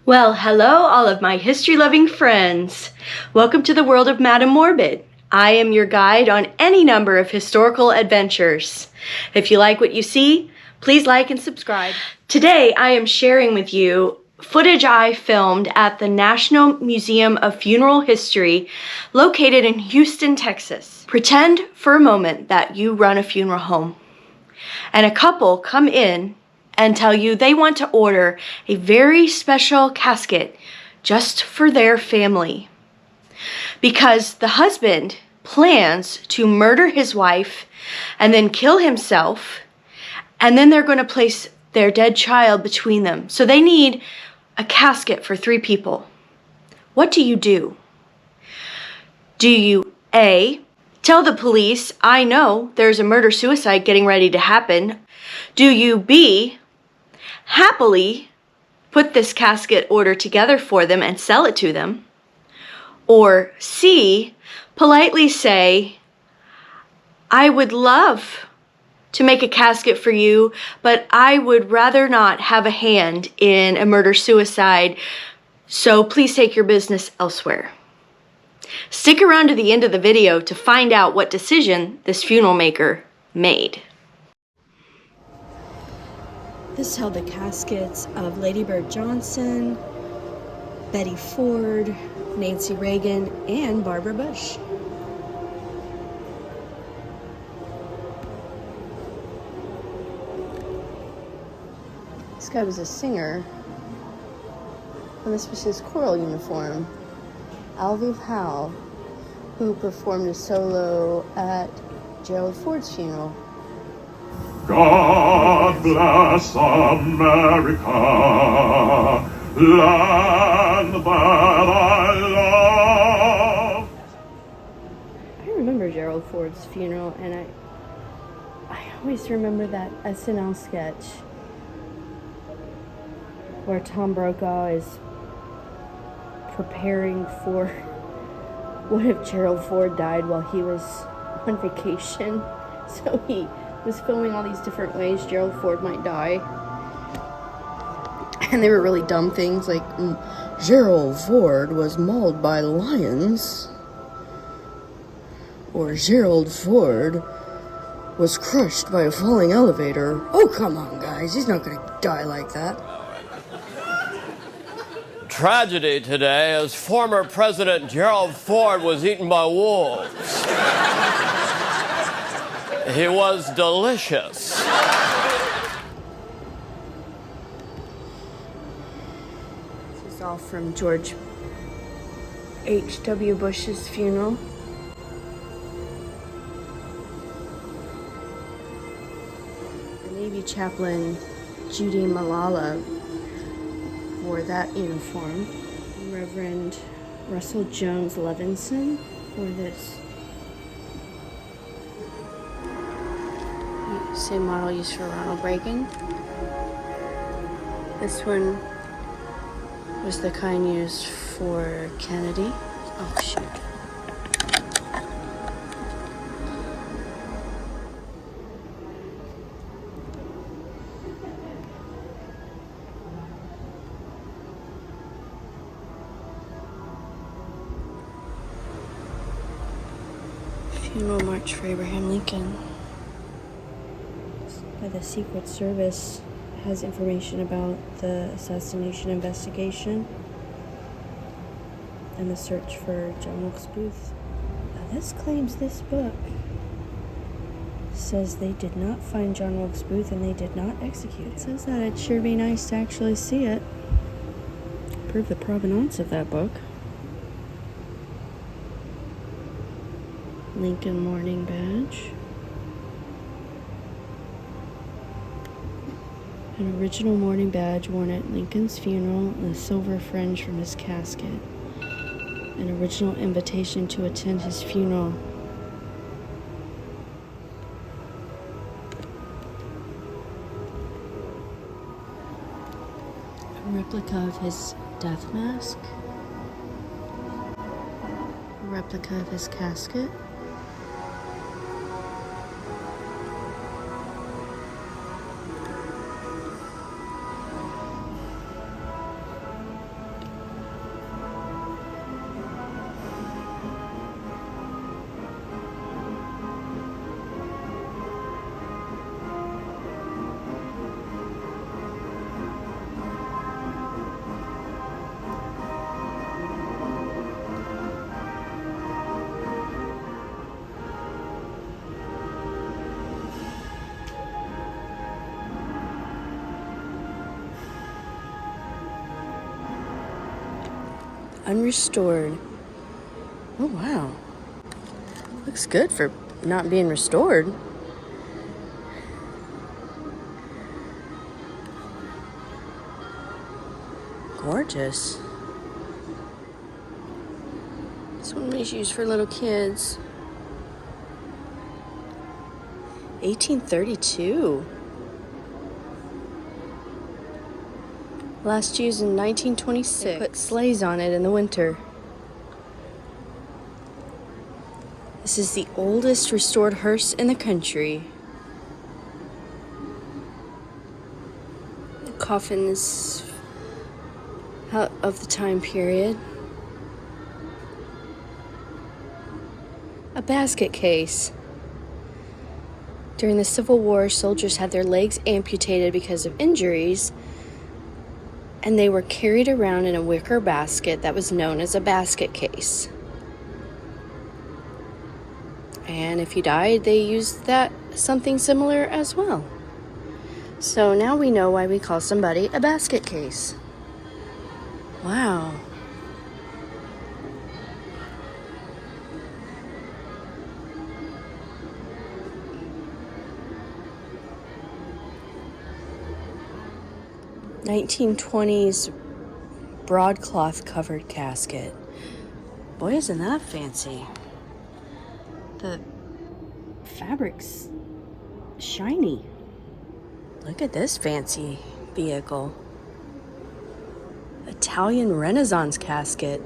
Well, hello all of my history-loving friends. Welcome to the world of Madame Morbid. I am your guide on any number of historical adventures. If you like what you see, please like and subscribe. Today I am sharing with you footage I filmed at the National Museum of Funeral History located in Houston, Texas. Pretend for a moment that you run a funeral home and a couple come in and tell you they want to order a very special casket just for their family. Because the husband plans to murder his wife and then kill himself, and then they're going to place their dead child between them. So they need a casket for 3 people. What do you do? Do you A, tell the police, I know there's a murder-suicide getting ready to happen? Do you B, happily put this casket order together for them and sell it to them? Or C, politely say, I would love to make a casket for you, but I would rather not have a hand in a murder-suicide, so please take your business elsewhere. Stick around to the end of the video to find out what decision this funeral maker made. This held the caskets of Lady Bird Johnson, Betty Ford, Nancy Reagan, and Barbara Bush. This guy was a singer, and this was his choral uniform. Alviv Howe, who performed a solo at Gerald Ford's funeral. God bless America, land that I love. I remember Gerald Ford's funeral, and I always remember that SNL sketch where Tom Brokaw is preparing for what if Gerald Ford died while he was on vacation. So he was filming all these different ways Gerald Ford might die. And they were really dumb things like, Gerald Ford was mauled by lions. Or Gerald Ford was crushed by a falling elevator. Oh, come on, guys. He's not going to die like that. Tragedy today as former President Gerald Ford was eaten by wolves. He was delicious. This is all from George H.W. Bush's funeral. The Navy chaplain Judy Malala wore that uniform. Reverend Russell Jones Levinson wore this. Same model used for Ronald Reagan. This one was the kind used for Kennedy. Oh, shoot. Funeral March for Abraham Lincoln. By the Secret Service has information about the assassination investigation and the search for John Wilkes Booth. Now this claims this book says they did not find John Wilkes Booth and they did not execute. It says that it'd sure be nice to actually see it. Prove the provenance of that book. Lincoln mourning badge. An original mourning badge worn at Lincoln's funeral and a silver fringe from his casket. An original invitation to attend his funeral. A replica of his death mask. A replica of his casket. Unrestored. Oh, wow. Looks good for not being restored. Gorgeous. This one was used for little kids. 1832. Last used in 1926. They put sleighs on it in the winter. This is the oldest restored hearse in the country. The coffins out of the time period. A basket case. During the Civil War, soldiers had their legs amputated because of injuries, and they were carried around in a wicker basket that was known as a basket case. And if you died, they used that something similar as well. So now we know why we call somebody a basket case. Wow. (1920s) broadcloth covered casket. Boy, isn't that fancy. The fabric's shiny. Look at this fancy vehicle. Italian Renaissance casket.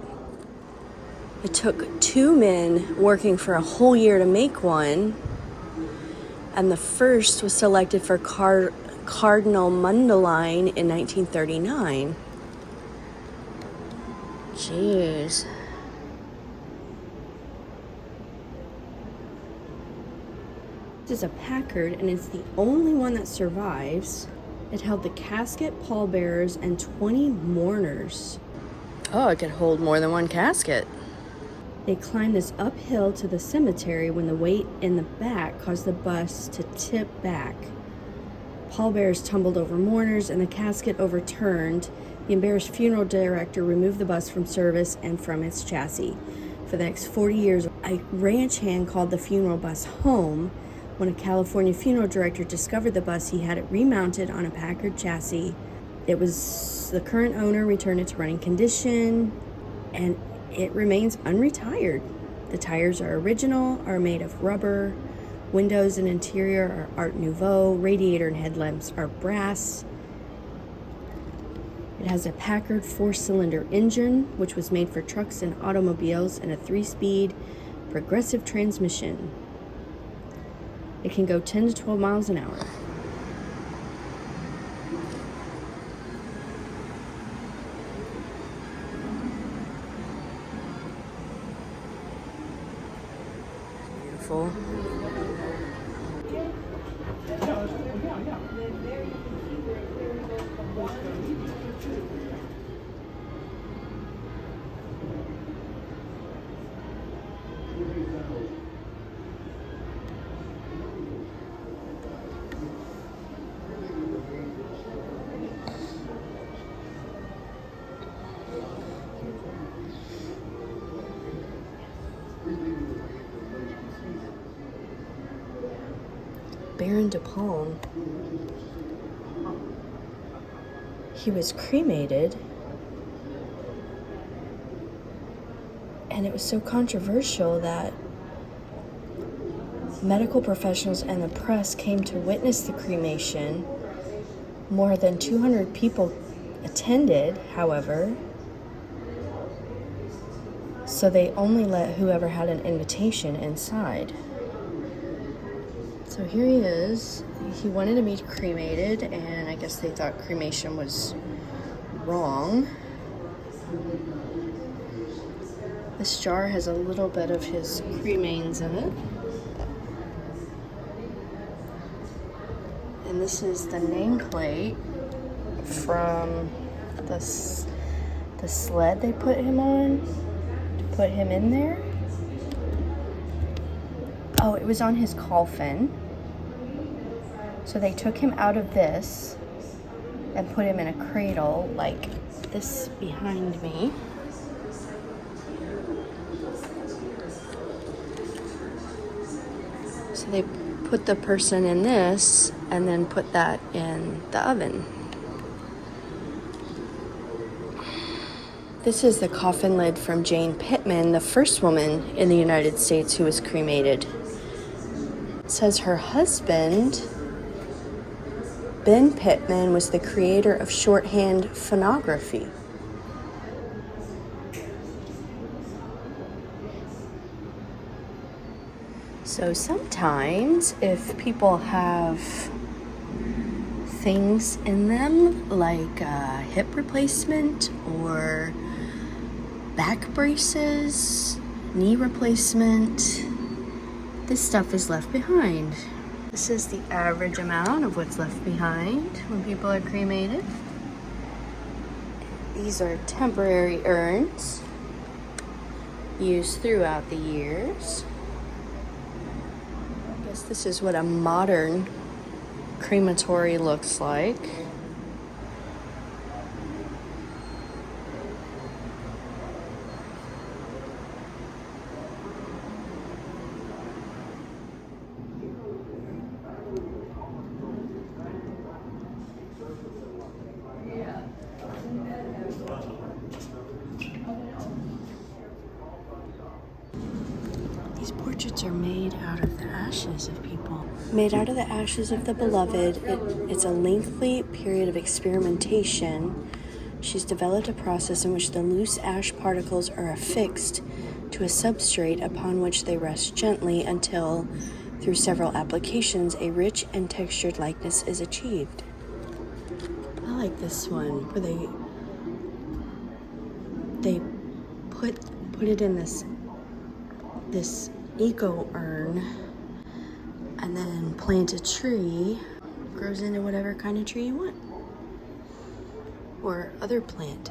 It took 2 men working for a whole year to make one, and the first was selected for Cardinal Mundelin in 1939. Jeez. This is a Packard, and it's the only one that survives. It held the casket, pallbearers, and 20 mourners. Oh, it could hold more than one casket. They climbed this uphill to the cemetery when the weight in the back caused the bus to tip back. Pallbearers tumbled over mourners, and the casket overturned. The embarrassed funeral director removed the bus from service and from its chassis. For the next 40 years, a ranch hand called the funeral bus home. When a California funeral director discovered the bus, he had it remounted on a Packard chassis. The current owner returned it to running condition, and it remains unretired. The tires are original, are made of rubber. Windows and interior are Art Nouveau. Radiator and headlamps are brass. It has a Packard 4-cylinder engine, which was made for trucks and automobiles, and a 3-speed progressive transmission. It can go 10 to 12 miles an hour. Beautiful. Baron de Palm. He was cremated, and it was so controversial that medical professionals and the press came to witness the cremation. More than 200 people attended, however, so they only let whoever had an invitation inside. So here he is. He wanted to be cremated, and I guess they thought cremation was wrong. This jar has a little bit of his cremains in it. And this is the nameplate from the sled they put him on to put him in there. Oh, it was on his coffin. So they took him out of this and put him in a cradle like this behind me. So they put the person in this and then put that in the oven. This is the coffin lid from Jane Pittman, the first woman in the United States who was cremated. It says her husband, Ben Pittman, was the creator of shorthand phonography. So sometimes if people have things in them like a hip replacement or back braces, knee replacement, this stuff is left behind. This is the average amount of what's left behind when people are cremated. These are temporary urns used throughout the years. I guess this is what a modern crematory looks like. These portraits are made out of the ashes of people. Made out of the ashes of the beloved, it's a lengthy period of experimentation. She's developed a process in which the loose ash particles are affixed to a substrate upon which they rest gently until, through several applications, a rich and textured likeness is achieved. I like this one where they put it in this eco urn and then plant a tree. Grows into whatever kind of tree you want, or other plant.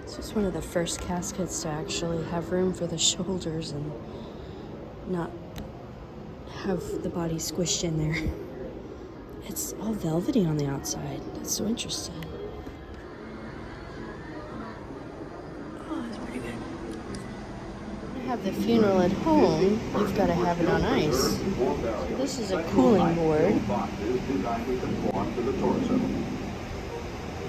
This was one of the first caskets to actually have room for the shoulders and not have the body squished in there. It's all velvety on the outside. That's so interesting. Have the funeral at home, you've got to have it on ice. So this is a cooling board.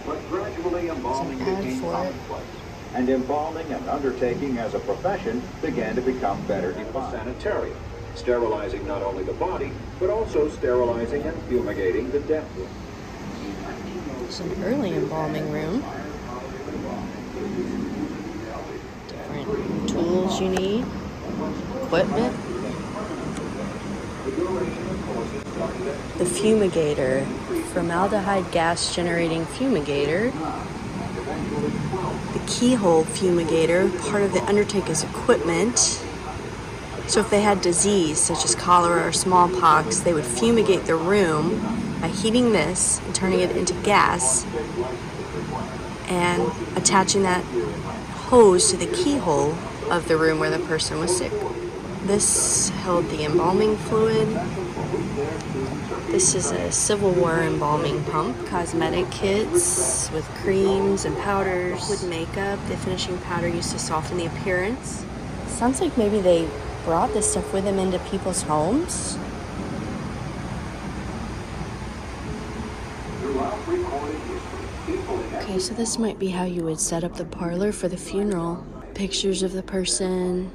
But gradually embalming It's an ad became for it. commonplace, and embalming and undertaking as a profession began to become better defined. Sanitarium, sterilizing not only the body, but also sterilizing and fumigating the death room. It's an early embalming room. Different tools you need, equipment. The fumigator, formaldehyde gas generating fumigator. The keyhole fumigator, part of the undertaker's equipment. So if they had disease such as cholera or smallpox, they would fumigate the room by heating this and turning it into gas and attaching that hose to the keyhole of the room where the person was sick. This held the embalming fluid. This is a Civil War embalming pump. Cosmetic kits with creams and powders. With makeup, the finishing powder used to soften the appearance. Sounds like maybe they brought this stuff with them into people's homes. Okay, so this might be how you would set up the parlor for the funeral. Pictures of the person,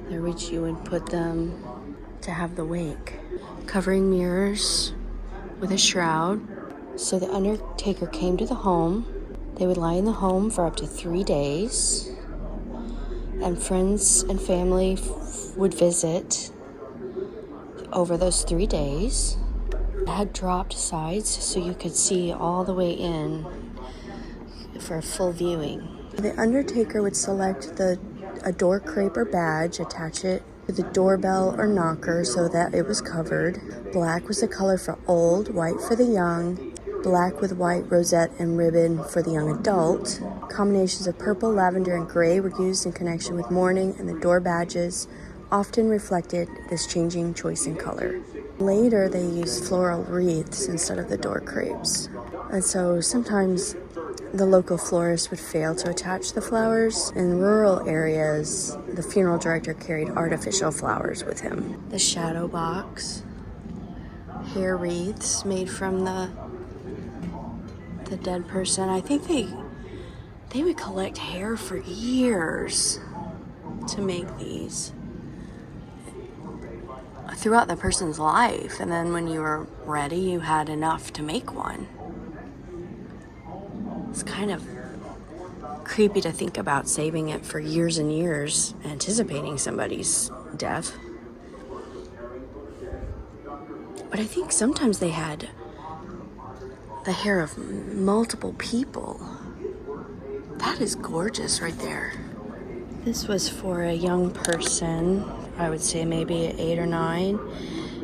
there which you would put them to have the wake. Covering mirrors with a shroud. So the undertaker came to the home. They would lie in the home for up to 3 days. And friends and family would visit over those 3 days. It had dropped sides so you could see all the way in for a full viewing. The undertaker would select a door crepe or badge, attach it to the doorbell or knocker so that it was covered. Black was the color for old, white for the young, black with white rosette and ribbon for the young adult. Combinations of purple, lavender, and gray were used in connection with mourning, and the door badges often reflected this changing choice in color. Later, they used floral wreaths instead of the door crepes. And so sometimes the local florist would fail to attach the flowers. In rural areas, the funeral director carried artificial flowers with him. The shadow box, hair wreaths made from the dead person. I think they would collect hair for years to make these throughout the person's life, and then when you were ready, you had enough to make one. It's kind of creepy to think about saving it for years and years, anticipating somebody's death. But I think sometimes they had the hair of multiple people. That is gorgeous right there. This was for a young person, I would say maybe 8 or 9.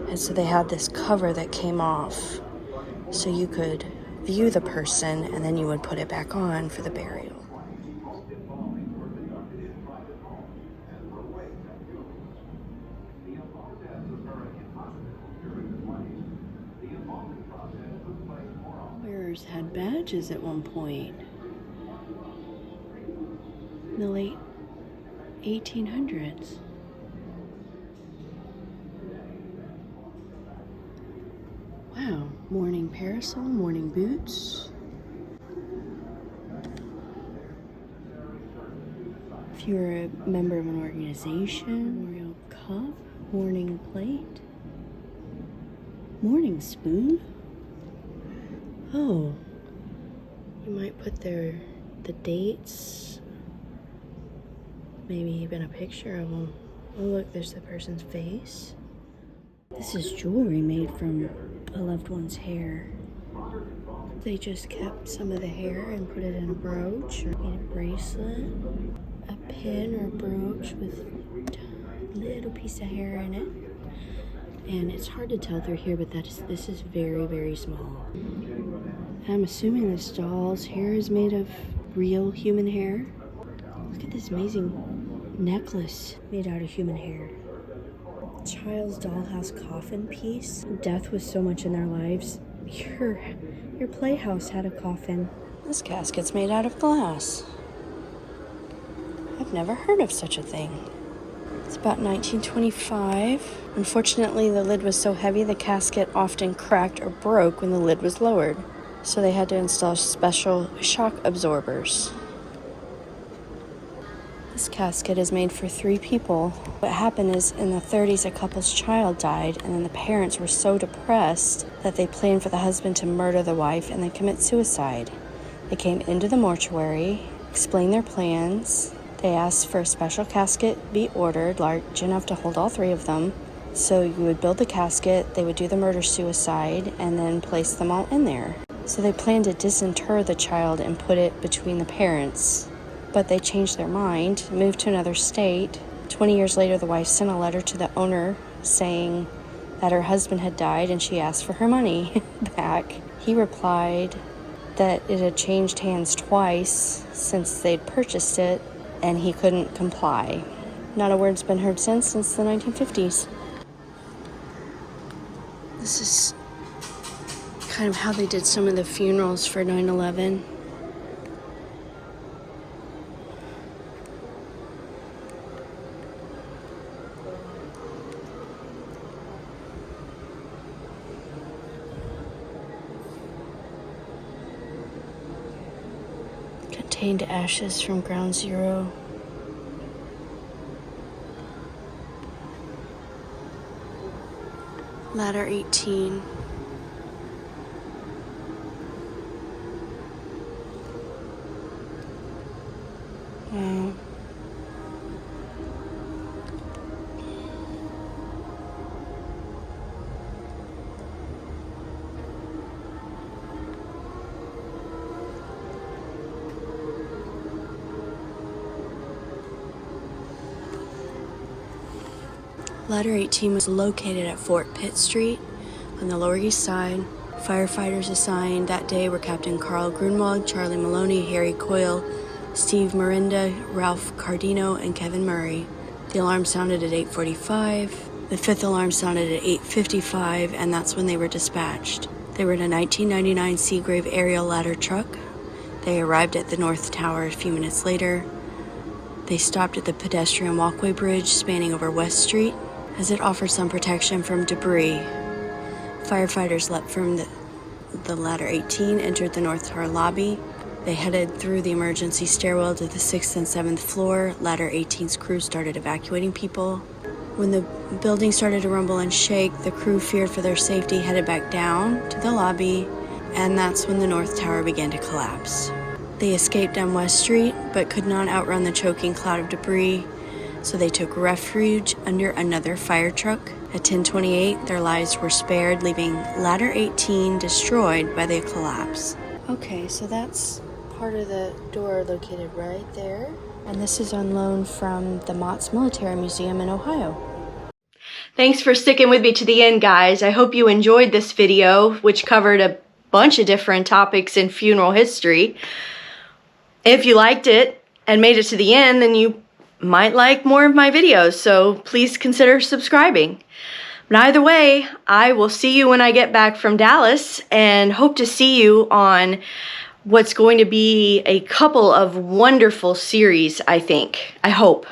And so they had this cover that came off so you could view the person and then you would put it back on for the burial. Wearers had badges at one point. In the late 1800s. Wow, mourning parasol, mourning boots. If you were a member of an organization, memorial cup, mourning plate, mourning spoon. Oh, you might put the dates, maybe even a picture of them. Oh look, there's the person's face. This is jewelry made from a loved one's hair. They just kept some of the hair and put it in a brooch or made a bracelet, a pin or brooch with a little piece of hair in it. And it's hard to tell through here, but this is very, very small. I'm assuming this doll's hair is made of real human hair. Look at this amazing necklace made out of human hair. Child's dollhouse coffin piece. Death was so much in their lives. Your playhouse had a coffin. This casket's made out of glass. I've never heard of such a thing. It's about 1925. Unfortunately, the lid was so heavy the casket often cracked or broke when the lid was lowered. So they had to install special shock absorbers. This casket is made for 3 people. What happened is in the 30s, a couple's child died, and then the parents were so depressed that they planned for the husband to murder the wife and then commit suicide. They came into the mortuary, explained their plans. They asked for a special casket be ordered, large enough to hold all 3 of them. So you would build the casket, they would do the murder-suicide, and then place them all in there. So they planned to disinter the child and put it between the parents. But they changed their mind, moved to another state. 20 years later, the wife sent a letter to the owner saying that her husband had died and she asked for her money back. He replied that it had changed hands twice since they'd purchased it and he couldn't comply. Not a word's been heard since the 1950s. This is kind of how they did some of the funerals for 9/11. Contained ashes from Ground Zero. Ladder 18. Wow. Ladder 18 was located at Fort Pitt Street on the Lower East Side. Firefighters assigned that day were Captain Carl Grunwald, Charlie Maloney, Harry Coyle, Steve Mirinda, Ralph Cardino, and Kevin Murray. The alarm sounded at 8:45. The 5th alarm sounded at 8:55, and that's when they were dispatched. They were in a 1999 Seagrave aerial ladder truck. They arrived at the North Tower a few minutes later. They stopped at the pedestrian walkway bridge spanning over West Street, as it offered some protection from debris. Firefighters leapt from the ladder 18, entered the North Tower lobby. They headed through the emergency stairwell to the 6th and 7th floor. Ladder 18's crew started evacuating people. When the building started to rumble and shake, the crew, feared for their safety, headed back down to the lobby, and that's when the North Tower began to collapse. They escaped down West Street, but could not outrun the choking cloud of debris, so they took refuge under another fire truck. At 10:28, their lives were spared, leaving ladder 18 destroyed by the collapse. Okay, so that's part of the door located right there. And this is on loan from the Mott's Military Museum in Ohio. Thanks for sticking with me to the end, guys. I hope you enjoyed this video, which covered a bunch of different topics in funeral history. If you liked it and made it to the end, then you might like more of my videos, so please consider subscribing. But either way, I will see you when I get back from Dallas, and hope to see you on what's going to be a couple of wonderful series, I think. I hope.